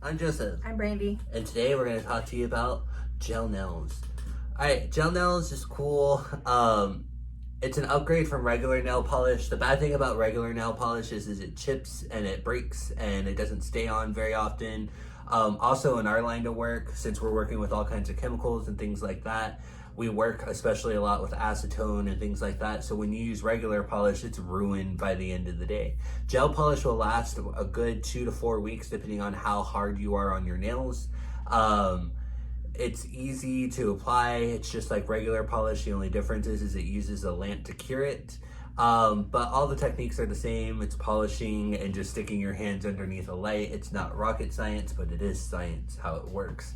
I'm Joseph. I'm Brandy. And today we're going to talk to you about gel nails. Alright, gel nails is cool. It's an upgrade from regular nail polish. The bad thing about regular nail polish is it chips and it breaks and it doesn't stay on very often. Also in our line of work, since we're working with all kinds of chemicals and things like that, we work especially a lot with acetone and things like that. So when you use regular polish, it's ruined by the end of the day. Gel polish will last a good 2 to 4 weeks depending on how hard you are on your nails. It's easy to apply. It's just like regular polish. The only difference is it uses a lamp to cure it. But all the techniques are the same. It's polishing and just sticking your hands underneath a light. It's not rocket science, but it is science how it works.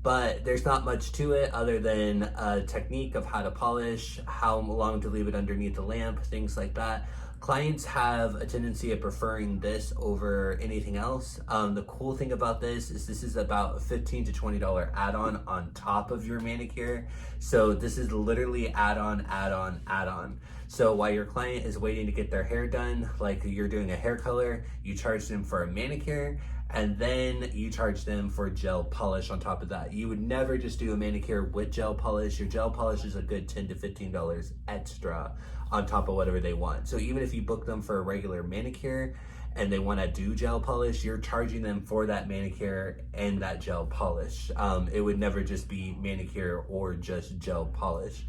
But there's not much to it other than a technique of how to polish, how long to leave it underneath the lamp, things like that. Clients have a tendency of preferring this over anything else. The cool thing about this is about a $15 to $20 add-on on top of your manicure. So this is literally add-on, add-on, add-on. So while your client is waiting to get their hair done, like you're doing a hair color, you charge them for a manicure, and then you charge them for gel polish on top of that. You would never just do a manicure with gel polish. Your gel polish is a good $10 to $15 extra on top of whatever they want. So even if you book them for a regular manicure and they want to do gel polish, you're charging them for that manicure and that gel polish. It would never just be manicure or just gel polish.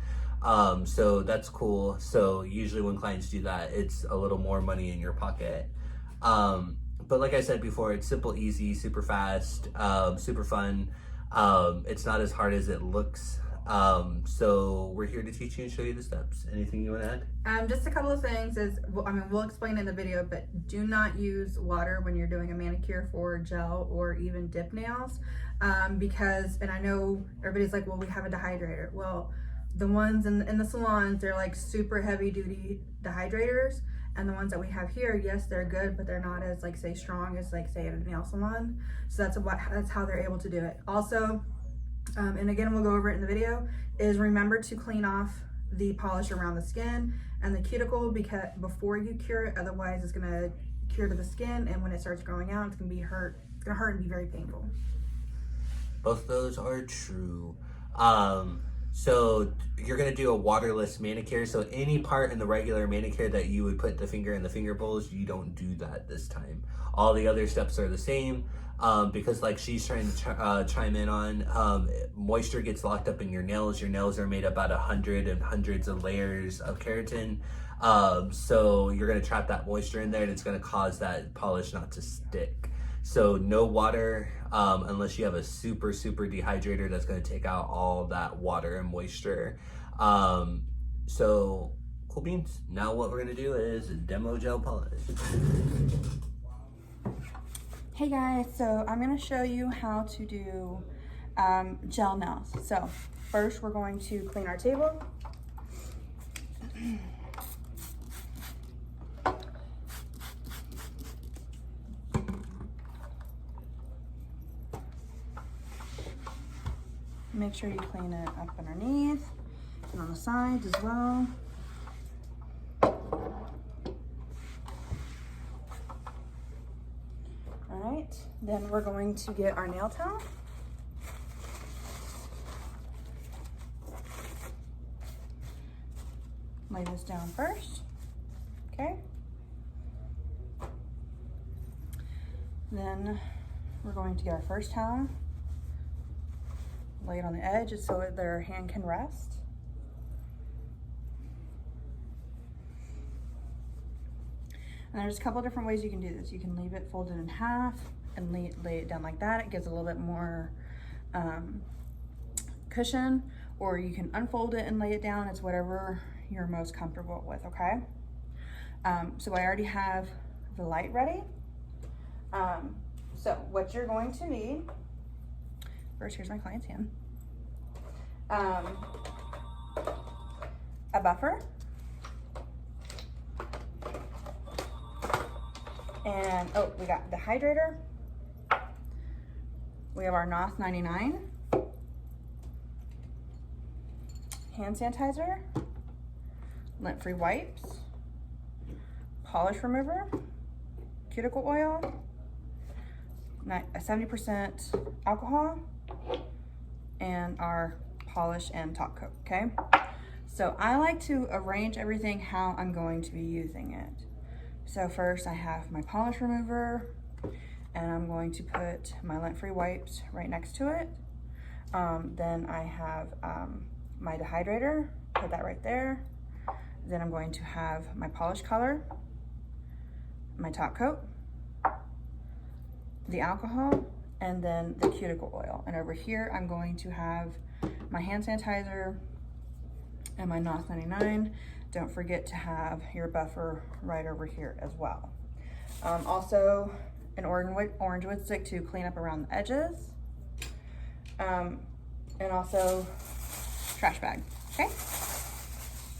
So that's cool. So usually when clients do that, it's a little more money in your pocket. But like I said before, it's simple, easy, super fast, super fun. It's not as hard as it looks. So we're here to teach you and show you the steps. Anything you want to add? Just a couple of things we'll explain in the video, but do not use water when you're doing a manicure for gel or even dip nails. Because, and I know everybody's like, well, we have a dehydrator. Well, the ones in the salons, they're like super heavy duty dehydrators. And the ones that we have here, yes, they're good, but they're not as, like, say, strong as, like, say, at a nail salon. So that's how they're able to do it. Also, and again, we'll go over it in the video, is remember to clean off the polish around the skin and the cuticle before you cure it. Otherwise, it's gonna cure to the skin, and when it starts growing out, it's gonna hurt and be very painful. Both those are true. So you're gonna do a waterless manicure. So any part in the regular manicure that you would put the finger in the finger bowls, you don't do that this time. All the other steps are the same. Because like she's trying to chime in on, moisture gets locked up in your nails. Your nails are made up out of hundreds of layers of keratin. So you're gonna trap that moisture in there and it's gonna cause that polish not to stick. So no water, unless you have a super dehydrator that's gonna take out all that water and moisture. So cool beans. Now what we're gonna do is demo gel polish. Hey guys, so I'm gonna show you how to do gel nails. So first we're going to clean our table. Make sure you clean it up underneath and on the sides as well. All right, then we're going to get our nail towel. Lay this down first, okay? Then we're going to get our first towel. Lay it on the edge so that their hand can rest. And there's a couple different ways you can do this. You can leave it folded in half and lay it down like that. It gives a little bit more cushion, or you can unfold it and lay it down. It's whatever you're most comfortable with, okay? So I already have the light ready. So what you're going to need, first, here's my client's hand. A buffer. And, oh, we got the hydrator. We have our NOS 99. Hand sanitizer. Lint-free wipes. Polish remover. Cuticle oil. 70% alcohol and our polish and top coat, okay? So I like to arrange everything how I'm going to be using it. So first I have my polish remover, and I'm going to put my lint-free wipes right next to it. Then I have my dehydrator, put that right there. Then I'm going to have my polish color, my top coat, the alcohol, and then the cuticle oil. And over here, I'm going to have my hand sanitizer and my NOS 99. Don't forget to have your buffer right over here as well. Also, an orange wood stick to clean up around the edges. And also trash bag, okay?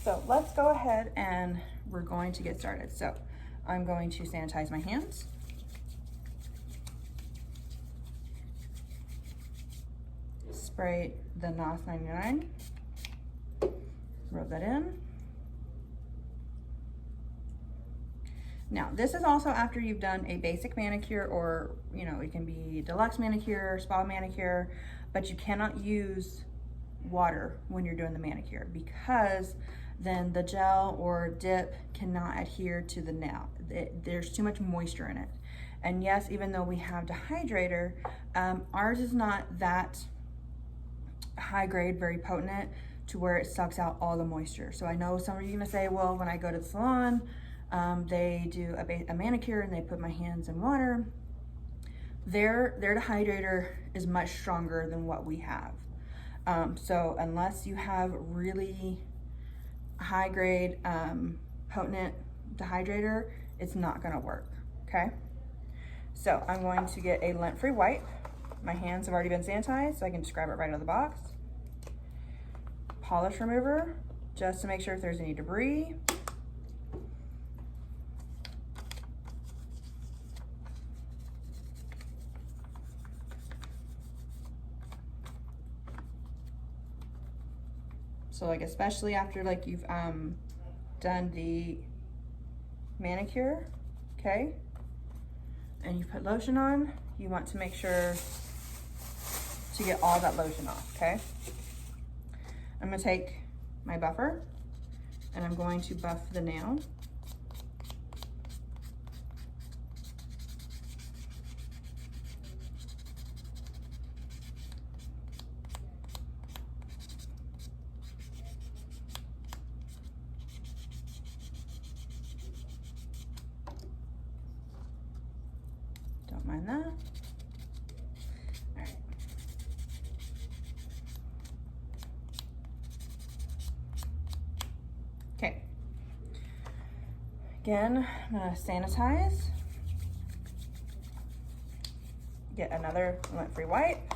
So let's go ahead and we're going to get started. So I'm going to sanitize my hands. Spray the NOS 99, rub that in. Now, this is also after you've done a basic manicure, or, you know, it can be deluxe manicure, spa manicure, but you cannot use water when you're doing the manicure, because then the gel or dip cannot adhere to the nail. There's too much moisture in it. And yes, even though we have dehydrator, ours is not that high grade, very potent, to where it sucks out all the moisture. So I know some of you are gonna say, well, when I go to the salon, they do a manicure and they put my hands in water. Their dehydrator is much stronger than what we have. So unless you have really high grade, potent dehydrator, it's not gonna work, okay? So I'm going to get a lint-free wipe. My hands have already been sanitized, so I can just grab it right out of the box. Polish remover, just to make sure if there's any debris. So like, especially after like you've done the manicure, okay? And you put lotion on, you want to make sure to get all that lotion off, okay? I'm gonna take my buffer and I'm going to buff the nail. Don't mind that. All right. Okay. Again, I'm gonna sanitize. Get another lint-free wipe.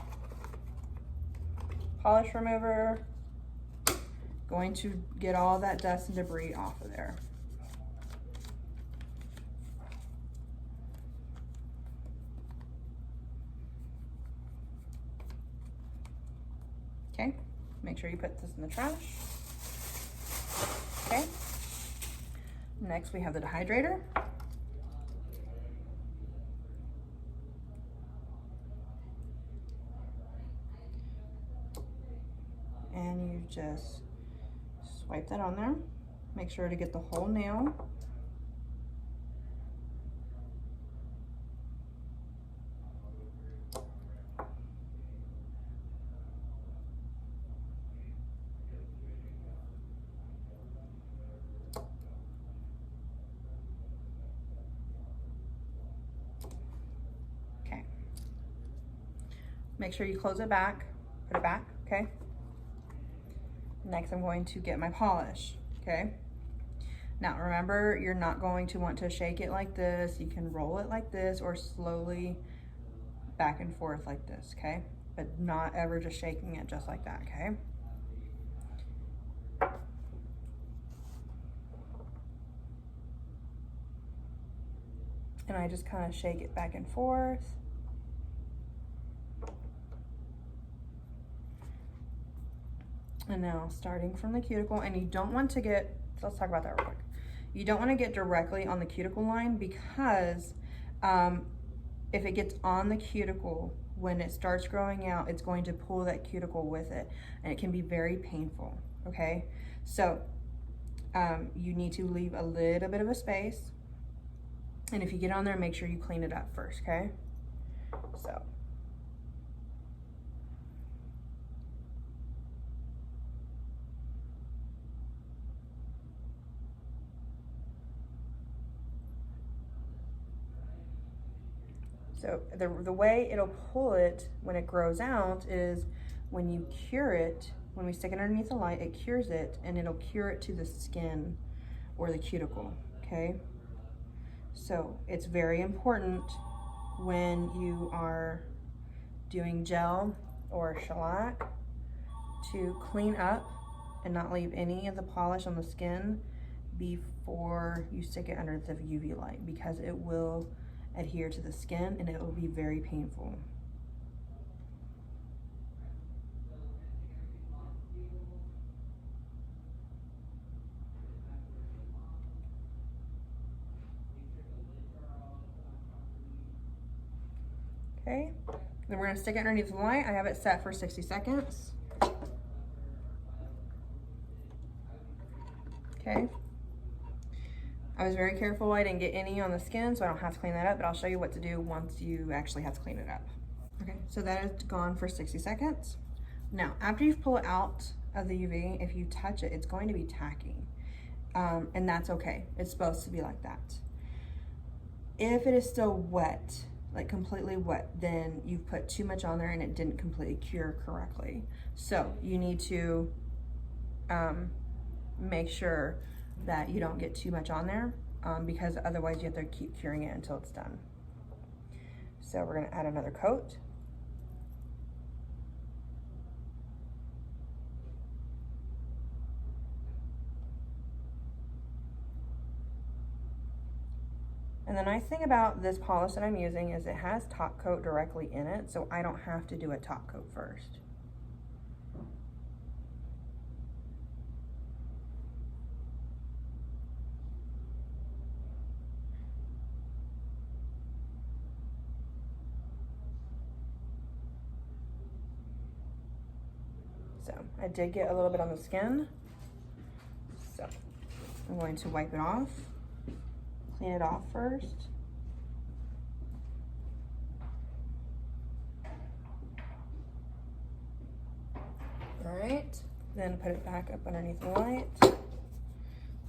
Polish remover. Going to get all that dust and debris off of there. Okay, make sure you put this in the trash. Okay, next we have the dehydrator. And you just swipe that on there. Make sure to get the whole nail. Make sure you close it back, put it back, okay? Next, I'm going to get my polish, okay? Now, remember, you're not going to want to shake it like this. You can roll it like this or slowly back and forth like this, okay? But not ever just shaking it just like that, okay? And I just kind of shake it back and forth. And now starting from the cuticle, and you don't want to get, so let's talk about that real quick. You don't want to get directly on the cuticle line, because if it gets on the cuticle, when it starts growing out, it's going to pull that cuticle with it, and it can be very painful, okay? So you need to leave a little bit of a space, and if you get on there, make sure you clean it up first, okay? So the way it'll pull it when it grows out is when you cure it, when we stick it underneath the light, it cures it, and it'll cure it to the skin or the cuticle, okay? So it's very important when you are doing gel or shellac to clean up and not leave any of the polish on the skin before you stick it under the UV light, because it will adhere to the skin and it will be very painful. Okay, then we're gonna stick it underneath the light. I have it set for 60 seconds. Okay. I was very careful I didn't get any on the skin, so I don't have to clean that up, but I'll show you what to do once you actually have to clean it up. Okay, so that is gone for 60 seconds. Now, after you pull it out of the UV, if you touch it, it's going to be tacky, and that's okay. It's supposed to be like that. If it is still wet, like completely wet, then you've put too much on there and it didn't completely cure correctly. So you need to make sure that you don't get too much on there, because otherwise you have to keep curing it until it's done. So we're gonna add another coat. And the nice thing about this polish that I'm using is it has top coat directly in it, so I don't have to do a top coat first. So I did get a little bit on the skin, so I'm going to wipe it off, clean it off first. All right, then put it back up underneath the light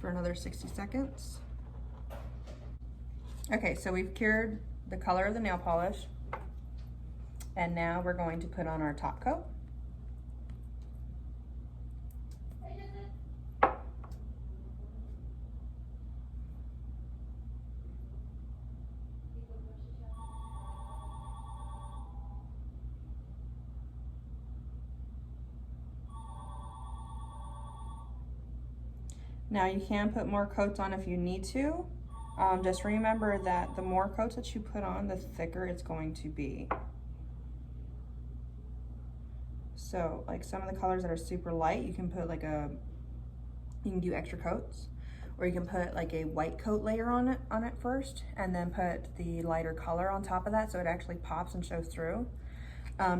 for another 60 seconds. Okay, so we've cured the color of the nail polish, and now we're going to put on our top coat. Now you can put more coats on if you need to. Just remember that the more coats that you put on, the thicker it's going to be. So like some of the colors that are super light, you can put you can do extra coats, or you can put like a white coat layer on it first, and then put the lighter color on top of that so it actually pops and shows through.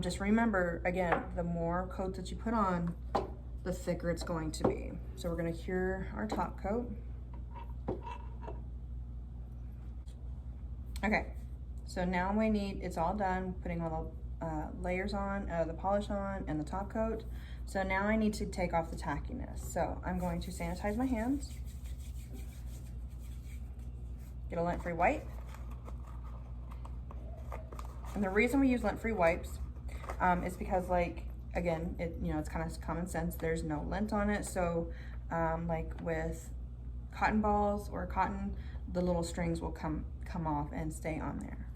Just remember, again, the more coats that you put on, the thicker it's going to be. So we're gonna cure our top coat. Okay, so now it's all done, putting all the layers on, the polish on, and the top coat. So now I need to take off the tackiness. So I'm going to sanitize my hands, get a lint-free wipe. And the reason we use lint-free wipes is because, again, it's kind of common sense. There's no lint on it, so like with cotton balls or cotton, the little strings will come off and stay on there.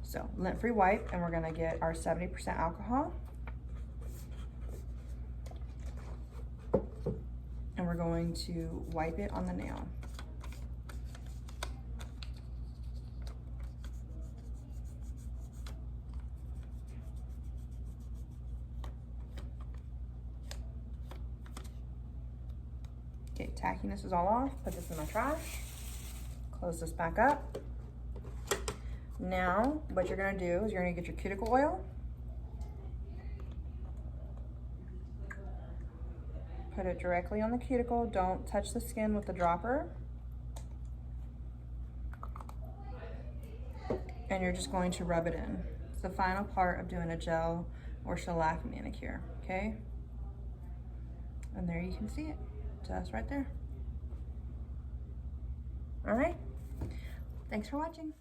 So lint-free wipe, and we're gonna get our 70% alcohol, and we're going to wipe it on the nail. Okay, tackiness is all off. Put this in my trash. Close this back up. Now, what you're gonna do is you're gonna get your cuticle oil. Put it directly on the cuticle. Don't touch the skin with the dropper. And you're just going to rub it in. It's the final part of doing a gel or shellac manicure, okay? And there you can see it, just right there. All right, thanks for watching.